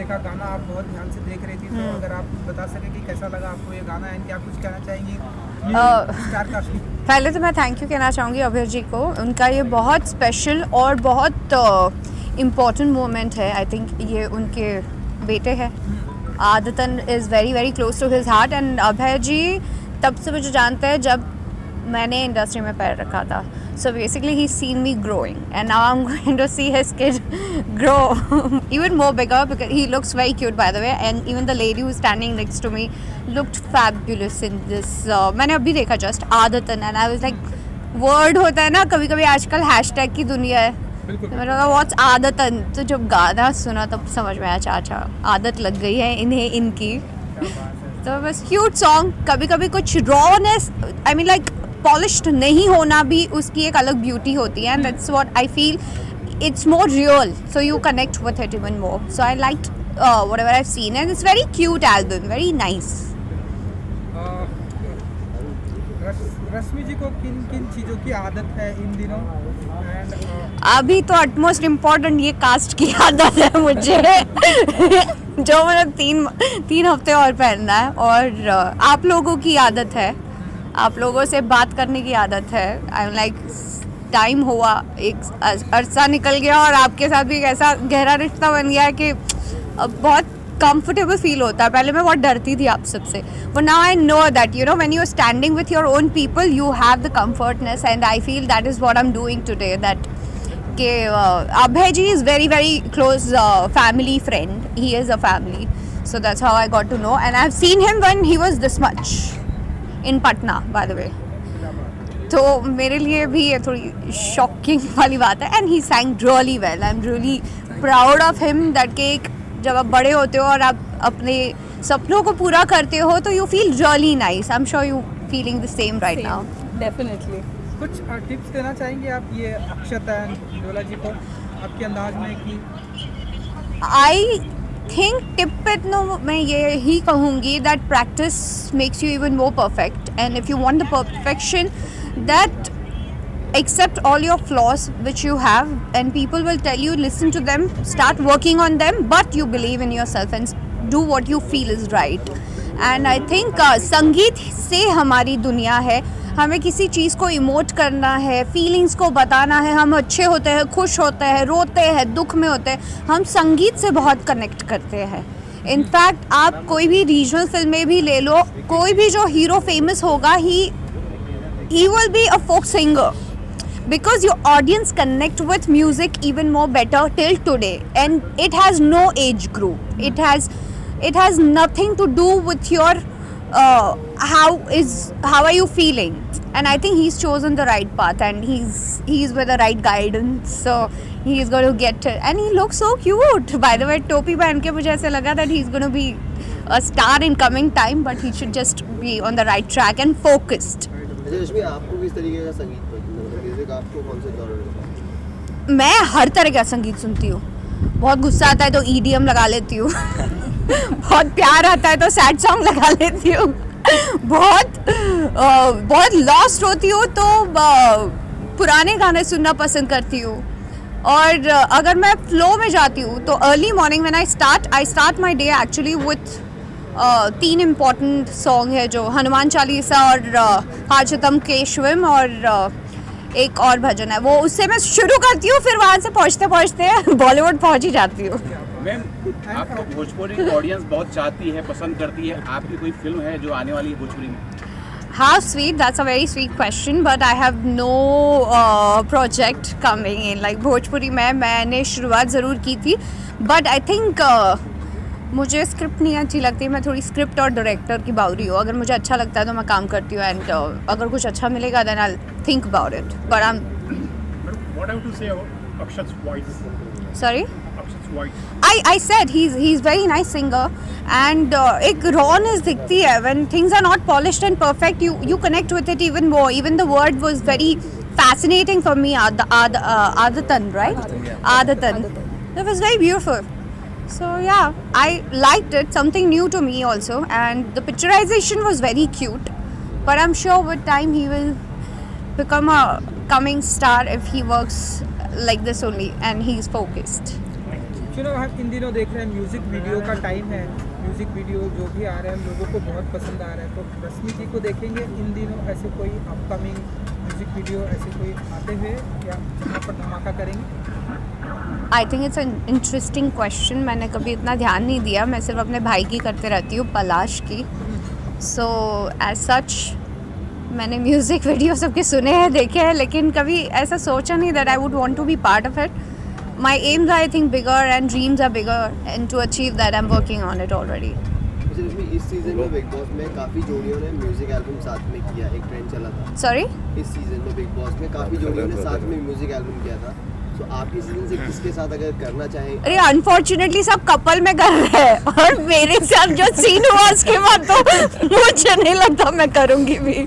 का गाना आप बहुत ध्यान से देख रही थी, तो अगर आप बता सके कि कैसा लगा आपको ये गाना एंड क्या कुछ कहना चाहेंगी स्टार कास्ट की? पहले तो मैं थैंक यू कहना चाहूँगी अभय जी को. उनका ये बहुत स्पेशल और बहुत इम्पोर्टेंट मोमेंट है. आई थिंक ये उनके बेटे हैं. आदतन is very very close to his heart. And Abhay ji तब से मुझे जानते हैं जब मैंने इंडस्ट्री में पैर रखा था. So basically he's seen me growing and now I'm going to see his kid grow even more bigger because he looks very cute by the way, and even the lady who's standing next to me looked fabulous in this. मैंने अभी देखा just आदतन and I was like, word होता है ना कभी कभी आजकल hashtag की दुनिया है. मैंने कहा what's आदतन, तो जब गाना सुना तब समझ में आया अच्छा आदत लग गई है इन्हें इनकी. तो बस क्यूट सॉन्ग. कभी कभी कुछ rawness I mean like polished नहीं होना भी उसकी एक अलग ब्यूटी होती है. And that's what I feel. It's more real so you connect with it even more. So I liked whatever I have seen and it's very cute album, very nice. Rashmi ji को किन किन चीज़ों की आदत है इन दिनों? अभी तो अटमोस्ट इम्पोर्टेंट ये कास्ट की आदत है मुझे जो मैंने तीन हफ्ते और पहनना है. और आप लोगों की आदत है, आप लोगों से बात करने की आदत है. आई एम लाइक टाइम हुआ, एक अरसा निकल गया और आपके साथ भी एक ऐसा गहरा रिश्ता बन गया है कि अब बहुत कंफर्टेबल फील होता है. पहले मैं बहुत डरती थी आप सबसे, but now I know that you know when you are standing with your own people you have the comfortness. And I feel that is what I am doing today. That के Abhay ji is very very close family friend. He is a family. So that's how I got to know, and I've seen him when he was this much in Patna, by the way. तो मेरे लिए भी ये थोड़ी shocking वाली बात है. And he sang really well. I'm really proud of him that कि जब आप बड़े होते हो और आप अपने सपनों को पूरा करते हो तो you feel really nice. I'm sure you feeling the same right now. Definitely. कुछ टिप्स देना चाहेंगे आप ये अक्षत एंड डोला जी को आपके अंदाज में कि? आई थिंक टिप पे तो मैं ये ही कहूँगी that practice makes you even more perfect. And if you want the perfection that accept all your flaws which you have, and people will tell you listen to them, start working on them, but you believe in yourself and do what you feel is right. And I think संगीत से हमारी दुनिया है. हमें किसी चीज़ को emote करना है, फीलिंग्स को बताना है. हम अच्छे होते हैं, खुश होते हैं, रोते हैं, दुख में होते हैं, हम संगीत से बहुत कनेक्ट करते हैं. इनफैक्ट आप कोई भी रीजनल फिल्में भी ले लो, कोई भी जो हीरो फेमस होगा he will be a folk singer because your audience connect with music even more better till today, and it has no age group. It has nothing to do with your how are you feeling. And I think he's chosen the right path and he's with the right guidance, so he's going to get it. And he looks so cute, by the way. टोपी पहन के मुझे ऐसा लगा that he's going to be a star in coming time, but he should just be on the right track and focused. रश्मि, आपको किस तरीके का संगीत पसंद है? म्यूजिक आपको कौन से जॉनर का पसंद है? मैं हर तरह का संगीत सुनती हूँ. बहुत गुस्सा आता है तो EDM लगा लेती हूँ बहुत प्यार आता है तो सैड सॉन्ग लगा लेती हूँ. बहुत लॉस्ट होती हूँ तो पुराने गाने सुनना पसंद करती हूँ. और अगर मैं फ्लो में जाती हूँ तो early morning when I start my day actually with 3 important song है जो हनुमान चालीसा और हाजतम केशवम और एक और भजन है, वो उससे मैं शुरू करती हूँ. फिर वहाँ से पहुँचते पहुँचते बॉलीवुड पहुँच ही जाती हूँ. मैम, आपको भोजपुरी ऑडियंस बहुत चाहती है, पसंद करती है. आपकी कोई फिल्म है जो आने वाली है भोजपुरी में? How sweet, that's a very sweet question, but I have no project coming in. Like Bhojpuri में मैंने शुरुआत ज़रूर की थी, but I think मुझे स्क्रिप्ट नहीं अच्छी लगती. मैं थोड़ी स्क्रिप्ट और डायरेक्टर की बावरी हूँ. अगर मुझे अच्छा लगता है तो मैं काम करती हूँ, एंड अगर कुछ अच्छा मिलेगा then I'll think about it. But I'm What have to say about Akshat's voice? sorry. Akshat's voice. I said he's very nice singer, and एक rawness दिखती है when things are not polished and perfect. You connect with it even more. Even the word was very fascinating for me. Adatan, right? Adatan. It was very beautiful. So yeah, I liked it. Something new to me also, and the picturization was very cute. But I'm sure with time he will become a coming star if he works like this only and he's focused. चलो हम इन दिनों देख रहे हैं music video का time है, music video जो भी आ रहे हैं लोगों को बहुत पसंद आ रहा है, तो रश्मि जी को देखेंगे इन दिनों ऐसे कोई अपकमिंग म्यूज़िक वीडियो ऐसे कोई आते हुए या जहाँ पर धमाका करेंगे? I think it's an interesting question. मैंने कभी इतना ध्यान नहीं दिया, मैं सिर्फ अपने भाई की करते रहती हूँ, पलाश की. सो एज सच मैंने म्यूज़िक वीडियो सबके सुने हैं, देखे हैं, लेकिन कभी ऐसा सोचा नहीं that I would want to be part of it. My aims I think bigger and dreams are bigger and to achieve that I am working on it already. इस सीजन में बिग बॉस में काफ़ी जोड़ियों ने म्यूजिक एल्बम साथ में किया, एक trend चला था. सॉरी, इस सीजन में बिग बॉस में काफ़ी जोड़ियों ने साथ में म्यूजिक एल्बम किया था. तो आपके सीजन से किसके साथ अगर करना चाहें? अरे अनफॉर्चुनेटली सब कपल में कर रहे हैं और मेरे साथ जो सीन हुआ उसके बाद तो मुझे नहीं लगता मैं करूँगी भी.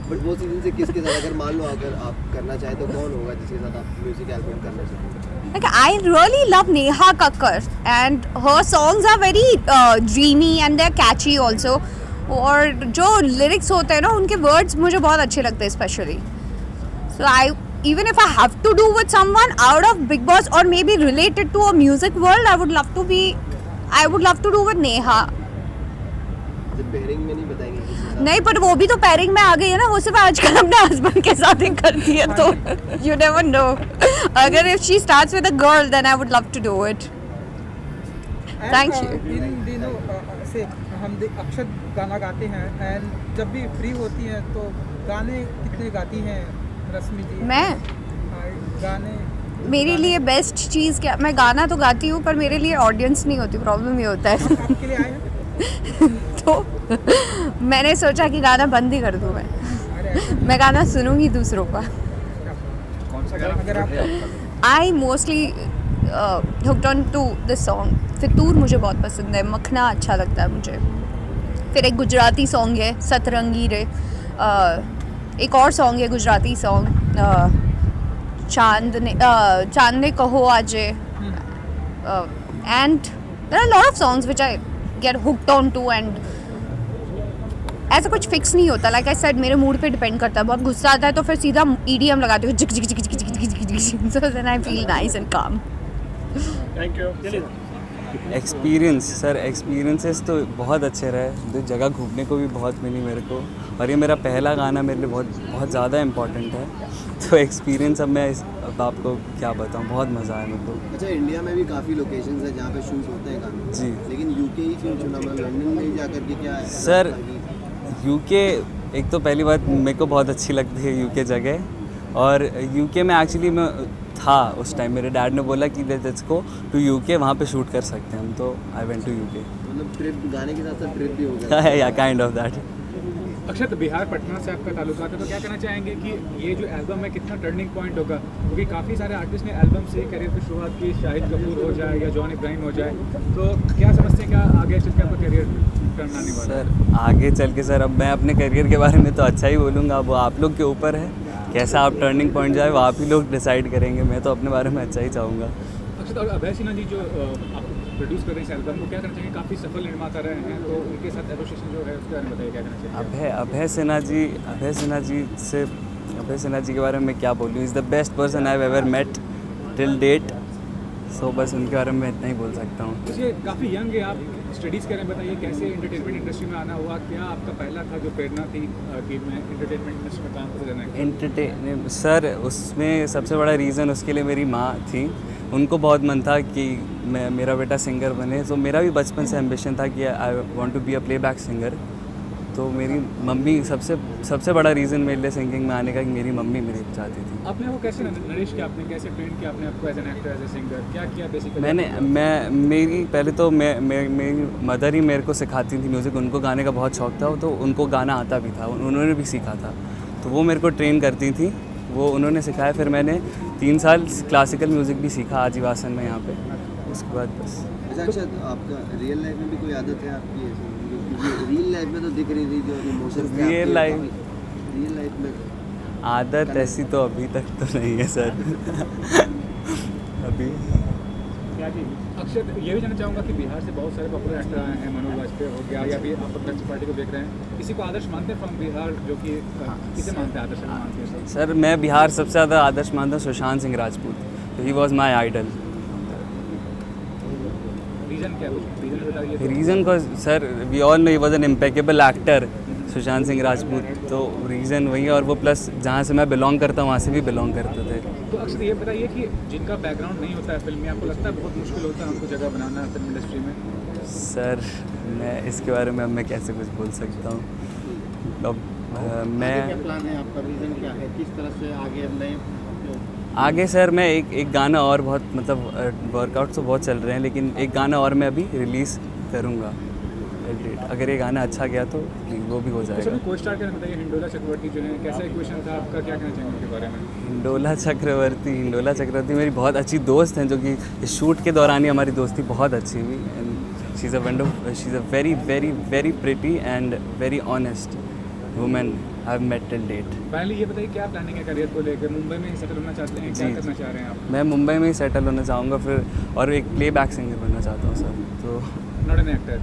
बट वो सीजन से किसके साथ अगर मान लो अगर आप करना चाहें तो कौन होगा जिसके साथ आप म्यूजिक एल्बम करना चाहें? Like I really love Neha Kakkar and her songs are very dreamy and they're catchy also. और जो lyrics होते हैं ना उनके words मुझे बहुत अच्छे लगते हैं specially. So even if I have to do with someone out of Big Boss or maybe related to a music world, I would love to do with Neha. Pairing में नहीं बताएंगे किसी के साथ? नहीं, पर वो भी तो पेयरिंग में आ गई है ना, वो सिर्फ आजकल अपने हस्बैंड के साथ ही करती है, तो यू नेवर नो. अगर if she starts with a girl then I would love to do it. Thank you. इन दिनों से हम अक्षत गाना गाते हैं एंड जब भी फ्री होती हैं तो गाने कितने गाती हैं रश्मि जी? मैं गाने मेरे लिए बेस्ट चीज़ क्या, मैं गाना तो गाती हूँ पर मेरे लिए ऑडियंस नहीं होती, प्रॉब्लम ये होता है. आपके लिए आए हैं? तो मैंने सोचा कि गाना बंद ही कर दूँ. मैं गाना सुनूंगी दूसरों का. कौन सा गाना अगर आप? I mostly hooked on to this song. Fitoor मुझे बहुत पसंद है, मखना अच्छा लगता है मुझे. फिर एक गुजराती सॉन्ग है सतरंगी रे. एक और सॉन्ग है गुजराती सॉन्ग, चांद ने कहो आजे. And there are lot of songs which I get hooked on to and ऐसा कुछ फिक्स नहीं होता. लाइक आई सेड मेरे मूड पे डिपेंड करता है. बहुत गुस्सा आता है तो फिर सीधा EDM लगाती हूँ, जिक जिक जिक जिक जिक जिक जिक जिक, so then I feel nice and calm. Thank you. Experience sir, experiences तो बहुत अच्छे रहे. तो जगह घूमने को भी बहुत मिली मेरे को, और ये मेरा पहला गाना मेरे लिए बहुत ज़्यादा इम्पोर्टेंट है. तो एक्सपीरियंस अब अब आपको क्या बताऊँ, बहुत मज़ा आया मेरे को. अच्छा, इंडिया में भी काफ़ी लोकेशंस है जहाँ पे शूट होते हैं गाने जी. लेकिन यूके ही क्यों चुना? मतलब लंदन में ही जाकर के क्या है सर यूके, एक तो पहली बात मेरे को बहुत अच्छी लगती है यूके जगह. और यूके में एक्चुअली मैं था उस टाइम, मेरे डैड ने बोला कि लेट्स गो टू यूके, वहाँ पे शूट कर सकते हैं हम. तो आई वेंट टू यूके. मतलब ट्रिप, गाने के साथ साथ ट्रिप भी हो गया. या काइंड ऑफ दैट. अक्षत, बिहार पटना से आपका ताल्लुकात है, तो क्या कहना चाहेंगे कि ये जो एल्बम है कितना टर्निंग पॉइंट होगा? क्योंकि काफ़ी सारे आर्टिस्ट ने एल्बम से करियर की शुरुआत की, शाहिद कपूर हो जाए या जॉन इब्राहिम हो जाए, तो क्या समझते हैं क्या आगे चल के आपका करियर टर्न आने वाला है? सर आगे चल के सर, अब मैं अपने करियर के बारे में तो अच्छा ही बोलूँगा, वो आप लोग के ऊपर है. कैसा आप टर्निंग पॉइंट जाए वो आप ही लोग डिसाइड करेंगे. मैं तो अपने बारे में अच्छा ही चाहूँगा. अक्षत, और अभय सिन्हा जी जो आप प्रोड्यूस कर रहे हैं इस एल्बम को, क्या करना चाहिए? काफ़ी सफल निर्माता रहे हैं, तो उनके साथ एसोसिएशन जो है उसके बारे में बताइए, क्या करना चाहिए? अभय सिन्हा जी के बारे में मैं क्या बोलूँ. Is the best person I have ever met till date. So बस उनके बारे में मैं इतना ही बोल सकता हूँ. इसलिए काफ़ी यंग है, आप स्टडीज़ करें, बताइए कैसे एंटरटेनमेंट इंडस्ट्री में आना हुआ? क्या आपका पहला था जो प्रेरणा थी कि मैं एंटरटेनमेंट इंडस्ट्री में काम करना है? सर उसमें सबसे बड़ा रीज़न उसके लिए मेरी माँ थी. उनको बहुत मन था कि मेरा बेटा सिंगर बने. तो मेरा भी बचपन से एम्बिशन था कि I want to be a playback singer. तो मेरी मम्मी सबसे बड़ा रीज़न मेरे लिए सिंगिंग में आने का कि मेरी मम्मी मेरी चाहती थी. आपने वो कैसे नरेश किया, आपने कैसे ट्रेन किया आपने आपको as an actor, as a singer, क्या किया बेसिकली? मेरी पहले तो मेरी मदर ही मेरे को सिखाती थी म्यूज़िक. उनको गाने का बहुत शौक था, तो उनको गाना आता भी था, उन्होंने भी सीखा था. तो वो मेरे को ट्रेन करती थी, वो उन्होंने सिखाया. फिर मैंने 3 साल क्लासिकल म्यूज़िक भी सीखा आजीवासन में यहाँ पे. उसके बाद बस. अच्छा, तो आपका रियल लाइफ में भी कोई आदत है आपकी ऐसी? रियल लाइफ में तो दिख रही थी जो इमोशंस थे रियल लाइफ में आदत ऐसी तो अभी तक तो नहीं है सर. अभी क्या जी? अक्षत, ये भी जानना चाहूँगा कि बिहार से बहुत सारे पॉपुलर एक्टर आए हैं, मनोज वाजपेयी हो गया, या भी आप बेस्ट पार्टी को देख रहे हैं, किसी को आदर्श मानते हैं फ्रॉम बिहार, जो कि किसे मानते हैं आदर्श मानते हैं? सर मैं बिहार सबसे ज़्यादा आदर्श मानता हूँ सुशांत सिंह राजपूत. तो he was my idol. Reason क्या है? रीज़न बताइए। रीज़न को sir we all know he was an impeccable actor Sushant Singh Rajput, तो रीज़न वही है। और वो प्लस जहाँ से मैं बिलोंग करता हूँ वहाँ से भी बिलोंग करते थे। तो अक्सर ये बताइए कि जिनका बैकग्राउंड नहीं होता है फिल्म में, आपको लगता है बहुत मुश्किल होता है हमको जगह बनाना फिल्म इंडस्ट्री में? सर मैं इसके बारे में अब मैं कैसे कुछ बोल सकता हूँ। अब मैं क्या प्लान है आपका? रीज़न क्या है? किस तरह से आगे अब नए आगे सर मैं एक गाना और बहुत मतलब वर्कआउट तो बहुत चल रहे हैं, लेकिन एक गाना और मैं अभी रिलीज़ करूँगा। अगर ये गाना अच्छा गया तो वो भी हो जाएगा। को स्टार के बताइए, हिंडोला चक्रवर्ती जो है, कैसा इक्वेशन था आपका, क्या कहना चाहेंगे उनके बारे में? हिंडोला चक्रवर्ती मेरी बहुत अच्छी दोस्त हैं, जो कि इस शूट के दौरान ही हमारी दोस्ती बहुत अच्छी हुई। And she is a very very very pretty and very honest women I have met till date. Finally ये बताइए क्या प्लानिंग है करियर को लेकर? मुंबई में ही सेटल होना चाहते हैं, क्या जी, करना चाह रहे हैं आप? मैं मुंबई में ही सेटल होना चाहूँगा फिर, और एक प्लेबैक सिंगर बनना चाहता हूँ सर। तो not an actor.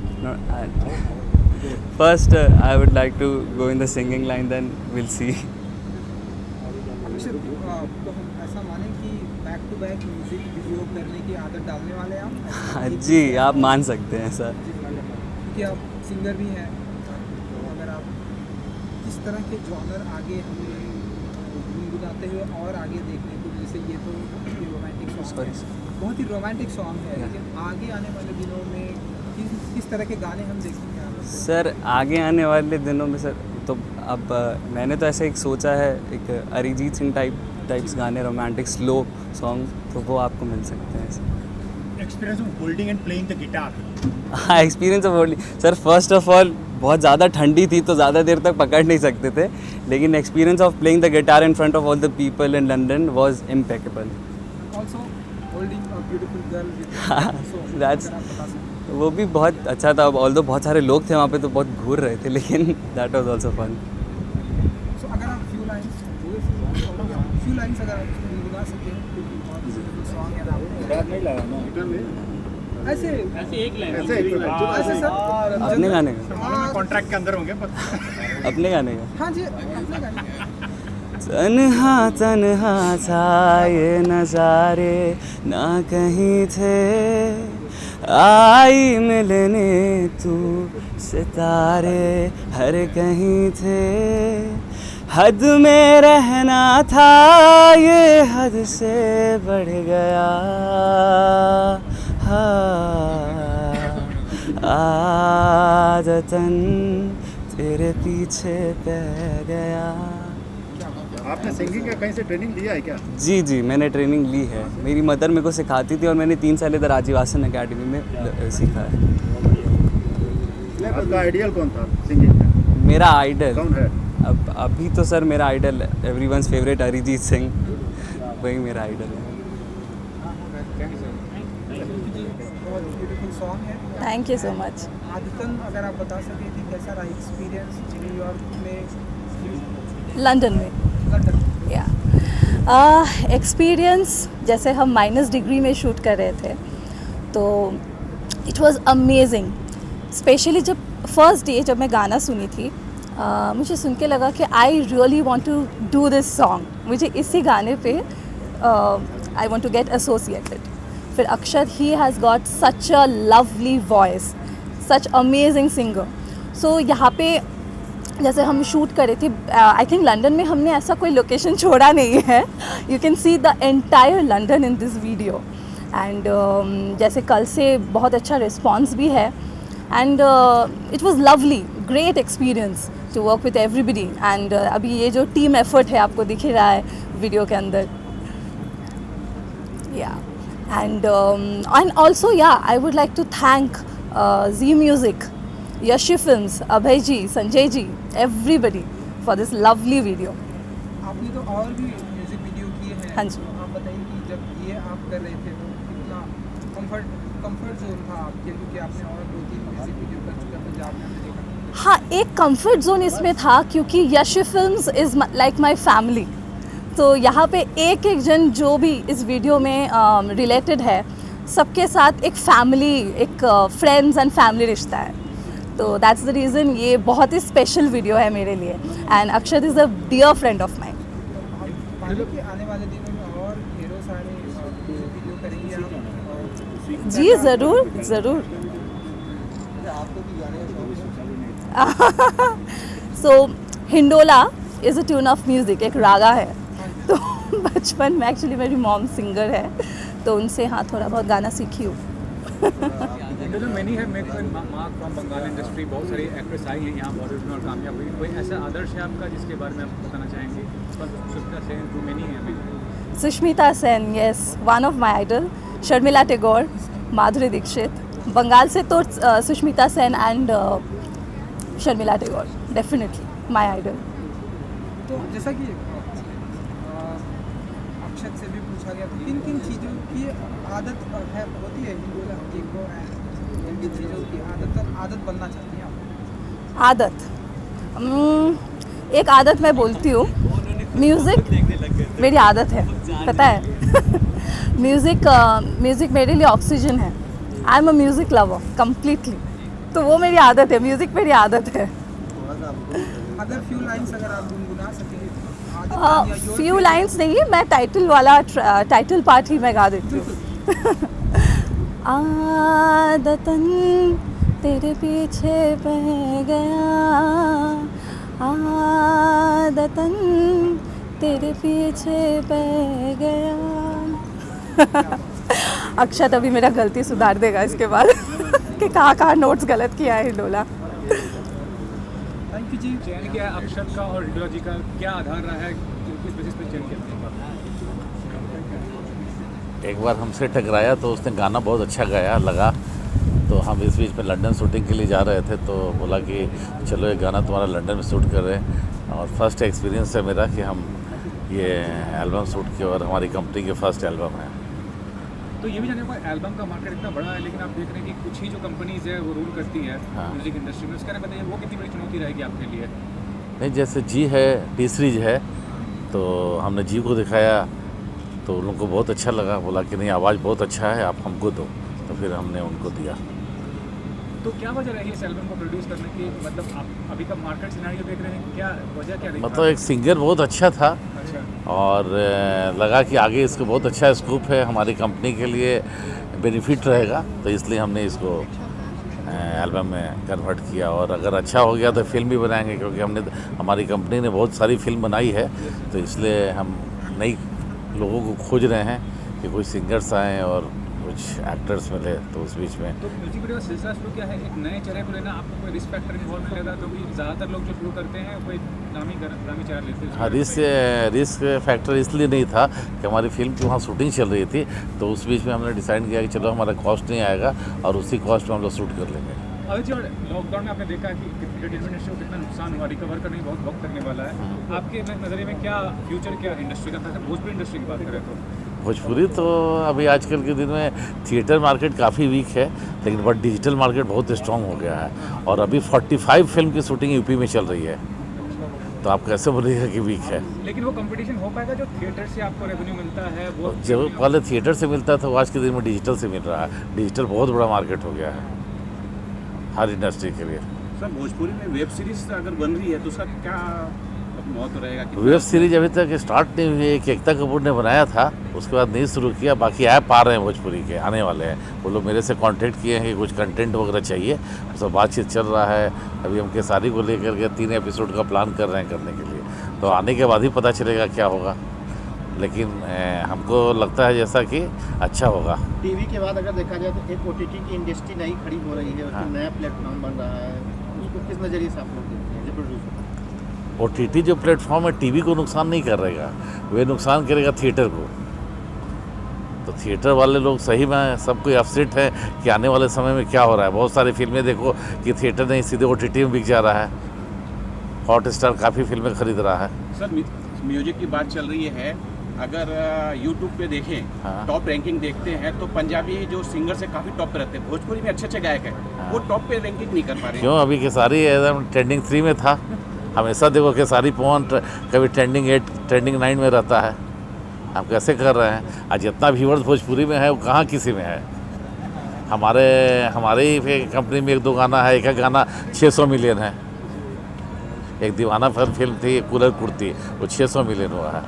First I would like to go in the singing line, then will see. Akshar, तो हम ऐसा माने कि back to back music video करने की आदत डालने वाले हैं आप? जी आप मान सकते हैं सर। क्योंकि आप सिंगर भी हैं, तो अगर आप किस तरह के जॉनर आगे हमें गुनगुनाते हुए और आगे देखने को, जैसे ये तो रोमांटिक सॉन्ग है, बहुत ही रोमांटिक सॉन्ग है, लेकिन आगे आने वाले दिनों में किस तरह के गाने हम देखेंगे आप? सर आगे आने वाले दिनों में सर तो अब मैंने तो ऐसे एक सोचा है, एक अरिजीत सिंह टाइप्स गाने, रोमांटिक स्लो सॉन्ग, तो वो आपको मिल सकते हैं sir. Experience of holding and playing the guitar? हाँ experience of holding sir, first of all बहुत ज़्यादा ठंडी थी तो ज़्यादा देर तक पकड़ नहीं सकते थे, लेकिन experience of playing the guitar in front of all the people in London was impeccable. Also holding a beautiful girl with that's वो भी बहुत अच्छा था। ऑल्दो बहुत सारे लोग थे वहाँ पे तो बहुत घूर रहे थे, लेकिन दैट वाज आल्सो फन। सो अगर आप फ्यू लाइंस अगर आप गुनगुना सकें, क्योंकि बहुत ब्यूटीफुल सॉन्ग है आपने। याद नहीं लगा ना ऐसे एक लाइन ऐसे सर अपने गाने का कॉन्ट्रैक्ट के अंदर होंगे अपने गाने का हाँ जी, अपने गाने। तन्हा तन्हा था ये नज़ारे ना कहीं थे, आई मिलने तू सितारे हर कहीं थे, हद में रहना था ये हद से बढ़ गया, आदतन तेरे पीछे पै गया। आपने सिंगिंग का कहीं से ट्रेनिंग लिया है क्या? जी मैंने ट्रेनिंग ली है, मेरी मदर मेरे को सिखाती थी और मैंने 3 साल इधर आजीवासन अकेडमी में सीखा है। आपका आइडियल कौन था सिंगिंग में? मेरा आइडल कौन है? अब अभी तो सर मेरा idol everyone's favourite Arijit Singh, वही मेरा आइडल है। बहुत ब्यूटीफुल सॉन्ग है। Thank you so much. आदितन अगर आप बता सकें कि कैसा रहा एक्सपीरियंस न्यूयॉर्क में, लंदन में? लंदन? या एक्सपीरियंस, जैसे हम माइनस डिग्री में शूट कर रहे थे तो इट वाज अमेजिंग। स्पेशली जब फर्स्ट डे जब मैं गाना सुनी थी, मुझे सुन के लगा कि I really want to do this song. मुझे इसी गाने पे I want to get associated. फिर Akshar, he has got such a lovely voice, such amazing singer. So यहाँ पे जैसे हम शूट कर रहे थे, आई थिंक लंदन में हमने ऐसा कोई लोकेशन छोड़ा नहीं है। You can see the entire London in this video. And जैसे कल से बहुत अच्छा रिस्पॉन्स भी है, and it was lovely, great experience to work with everybody. And अभी ये जो टीम एफर्ट है आपको दिख ही रहा है वीडियो के अंदर। या and also yeah I would like to thank Zee Music, Yashi Films, Abhay ji, Sanjay ji, everybody for this lovely video. आपने तो और भी म्यूजिक वीडियो किए हैं। हाँ जी। तो आप बताइए कि जब ये आप कर रहे थे तो कितना कंफर्ट जोन था आपके, क्योंकि आपने और 2-3 म्यूजिक वीडियो कर चुके हैं पंजाब में, हमने देखा। हाँ, एक कंफर्ट जोन इसमें था क्योंकि Yash films is like my family. तो यहाँ पे एक जन जो भी इस वीडियो में रिलेटेड है, सबके साथ एक फैमिली, एक फ्रेंड्स एंड फैमिली रिश्ता है। तो दैट्स द रीज़न ये बहुत ही स्पेशल वीडियो है मेरे लिए। And Akshar is a dear friend of mine. आने वाले दिनों में और ढेरों सारे म्यूजिक वीडियो करेंगे आप? जी ज़रूर ज़रूर। So Hindola is a tune of music, एक रागा है। तो बचपन में एक्चुअली मेरी मॉम सिंगर है, तो उनसे हाँ थोड़ा बहुत गाना सीखी हूँ। मैनी है make mark from Bengal industry, बहुत सारी एक्ट्रेस आई हैं यहाँ बॉलीवुड में और कामयाब हुई। कोई ऐसा आदर्श है आपका जिसके बारे में आप बताना चाहेंगे? सुष्मिता सेन, टू मेनी है। Sushmita Sen, yes, one of my idol. Sharmila Tagore, Madhuri Dixit. Bengal से तो Sushmita Sen and Sharmila Tagore definitely my idol. तो जैसा कि अक्षत से भी पूछा गया था, किन किन चीज़ों की आदत है होती है हिंडोला जी को, किन किन चीज़ों की आदत बनना चाहती हैं आप? आदत, एक आदत मैं बोलती हूँ, म्यूज़िक मेरी आदत है, पता है। म्यूज़िक मेरे लिए ऑक्सीजन है। I am a music lover completely, तो वो मेरी आदत है, म्यूज़िक मेरी आदत है। अगर फ्यू लाइन्स अगर आप गुनगुना सकेंगे तो फ्यू लाइंस नहीं, मैं टाइटल वाला टाइटल पार्ट ही मैं गा देती हूँ। आदतन तेरे पीछे पड़ गया, आदतन तेरे पीछे पड़ गया। अक्षत अभी मेरा गलती सुधार देगा इसके बाद कि कहाँ नोट्स गलत किया है हिंडोला। थैंक यू जी। चयन किया है अक्षत का और हिंडोला जी का, क्या आधार रहा है, किस बेसिस पे चयन किया? एक बार हमसे टकराया तो उसने गाना बहुत अच्छा गाया लगा, तो हम इस बीच में लंदन शूटिंग के लिए जा रहे थे, तो बोला कि चलो ये गाना तुम्हारा लंदन में शूट कर रहे हैं। और फर्स्ट एक्सपीरियंस है मेरा कि हम ये एल्बम शूट किए और हमारी कंपनी के फर्स्ट एल्बम है। तो ये भी जाने का एल्बम का मार्केट इतना बड़ा है, लेकिन आप देख रहे हैं कि कुछ ही जो कंपनीज है वो रूल करती है म्यूजिक इंडस्ट्री में, उसका ना बताइए वो कितनी बड़ी चुनौती रहेगी आपके लिए? नहीं, जैसे जी है, टी सीरीज है, तो हमने जी को दिखाया तो उन लोगों को बहुत अच्छा लगा, बोला कि नहीं आवाज़ बहुत अच्छा है, आप हमको दो, तो फिर हमने उनको दिया। तो क्या वजह रही इस एल्बम को प्रोड्यूस करने की? मतलब आप अभी का मार्केट सिनेरियो देख रहे हैं, क्या वजह क्या रही? मतलब एक सिंगर बहुत अच्छा था और लगा कि आगे इसको बहुत अच्छा स्कोप है, हमारी कंपनी के लिए बेनिफिट रहेगा, तो इसलिए हमने इसको एल्बम में कन्वर्ट किया। और अगर अच्छा हो गया तो फिल्म भी बनाएंगे, क्योंकि हमारी कंपनी ने बहुत सारी फिल्म बनाई है, तो इसलिए हम नई लोगों को खोज रहे हैं कि कोई सिंगर्स आएँ और कुछ एक्टर्स मिले, तो उस बीच में तो म्यूजिक वीडियो का सिलसिला शुरू किया है, एक नए चेहरे को लेना, आपको कोई रिस्क फैक्टर इन्वॉल्व नहीं लगा? तो ज़्यादातर लोग जो शुरू करते हैं कोई नामी चेहरा लेते हैं। हाँ, रिस्क फैक्टर इसलिए नहीं था कि हमारी फिल्म की वहाँ शूटिंग चल रही थी, तो उस बीच में हमने डिसाइड किया कि चलो हमारा कॉस्ट नहीं आएगा और उसी कॉस्ट में हम लोग शूट कर लेंगे। अभी और लॉकडाउन में आपने देखा कि एंटरटेनमेंट इंडस्ट्री को कितना नुकसान हुआ, रिकवर करने में बहुत वक्त लगने वाला है। आपके नज़रिए में क्या फ्यूचर क्या इंडस्ट्री का था? भोजपुरी इंडस्ट्री की बात करें तो भोजपुरी तो अभी आजकल के दिन में थिएटर मार्केट काफ़ी वीक है, लेकिन बट डिजिटल मार्केट बहुत स्ट्रॉन्ग हो गया है और अभी 45 फिल्म की शूटिंग यूपी में चल रही है, तो आप कैसे बोलिएगा कि वीक है? लेकिन वो कंपटीशन हो पाएगा जो थिएटर से आपको रेवेन्यू मिलता है? वो जब पहले थिएटर से मिलता था, वो आज के दिन में डिजिटल से मिल रहा है। डिजिटल बहुत बड़ा मार्केट हो गया है हर इंडस्ट्री के लिए। सर, भोजपुरी में वेब सीरीज अगर बन रही है तो उसका क्या महत्व रहेगा? वेब सीरीज अभी तक स्टार्ट नहीं हुई है, एक एकता कपूर ने बनाया था, उसके बाद नहीं शुरू किया। बाकी ऐप आ रहे हैं भोजपुरी के, आने वाले हैं। वो लोग मेरे से कांटेक्ट किए हैं कि कुछ कंटेंट वगैरह चाहिए, सब बातचीत चल रहा है। अभी हम केसारी को लेकर के 3 एपिसोड का प्लान कर रहे हैं करने के लिए, तो आने के बाद ही पता चलेगा क्या होगा, लेकिन हमको लगता है जैसा कि अच्छा होगा। टीवी के बाद अगर देखा जाए तो एक ओटीटी की इंडस्ट्री नई खड़ी हो रही है, उसका नया प्लेटफॉर्म बन रहा है, उसको किस नज़रिए से आप लोग देखते हैं? प्रोड्यूसर ओटीटी जो प्लेटफॉर्म है टीवी को नुकसान नहीं करेगा, वे नुकसान करेगा थिएटर को। तो थिएटर वाले लोग सही में सब कोई अपसेट है कि आने वाले समय में क्या हो रहा है। बहुत सारी फिल्में देखो कि थिएटर नहीं सीधे ओटीटी में बिक जा रहा है। हॉटस्टार काफ़ी फिल्में खरीद रहा है। सर, म्यूजिक की बात चल रही है, अगर यूट्यूब पे देखें, टॉप रैंकिंग देखते हैं तो पंजाबी जो सिंगर्स है काफ़ी टॉप पे रहते हैं। भोजपुरी में अच्छे गायक हैं, वो टॉप पे रैंकिंग नहीं कर पा रहे। क्यों? अभी केसारी एकदम ट्रेंडिंग 3 में था। हमेशा देखो केसारी पवन कभी ट्रेंडिंग 8 ट्रेंडिंग 9 में रहता है। हम कैसे कर रहे हैं? आज जितना व्यूअर्स भोजपुरी में है वो कहाँ किसी में है। हमारे ही कंपनी में 1-2 गाना है, एक गाना 600 मिलियन है। एक दीवाना फिल्म थी, कूलर कुर्ती, वो 600 मिलियन हुआ है।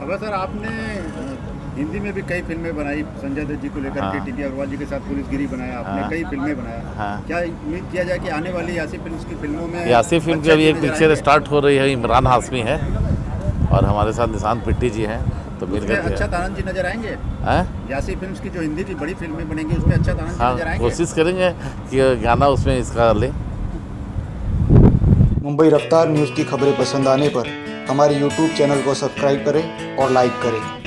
अगर सर आपने हिंदी में भी कई फिल्में बनाई, संजय दत्त जी को लेकर के, टीटी अग्रवाल जी के साथ पुलिसगिरी बनाया आपने, कई फिल्में बनाया। क्या उम्मीद किया जाए कि आने वाली यासी फिल्म की फिल्मों में? यासी फिल्म की अभी एक पिक्चर स्टार्ट हो रही है, इमरान हाशमी है और हमारे साथ निशांत पिट्टी जी हैं, तो मिल कर अच्छा तानंद जी नजर आएंगे? यासी फिल्म्स की जो हिंदी की बड़ी फिल्में बनेंगी उसमें अच्छा तानंद जी नजर आएंगे? कोशिश करेंगे कि गाना उसमें इसका ले। मुंबई रफ्तार न्यूज़ की खबरें पसंद आने पर हमारे YouTube चैनल को सब्सक्राइब करें और लाइक करें।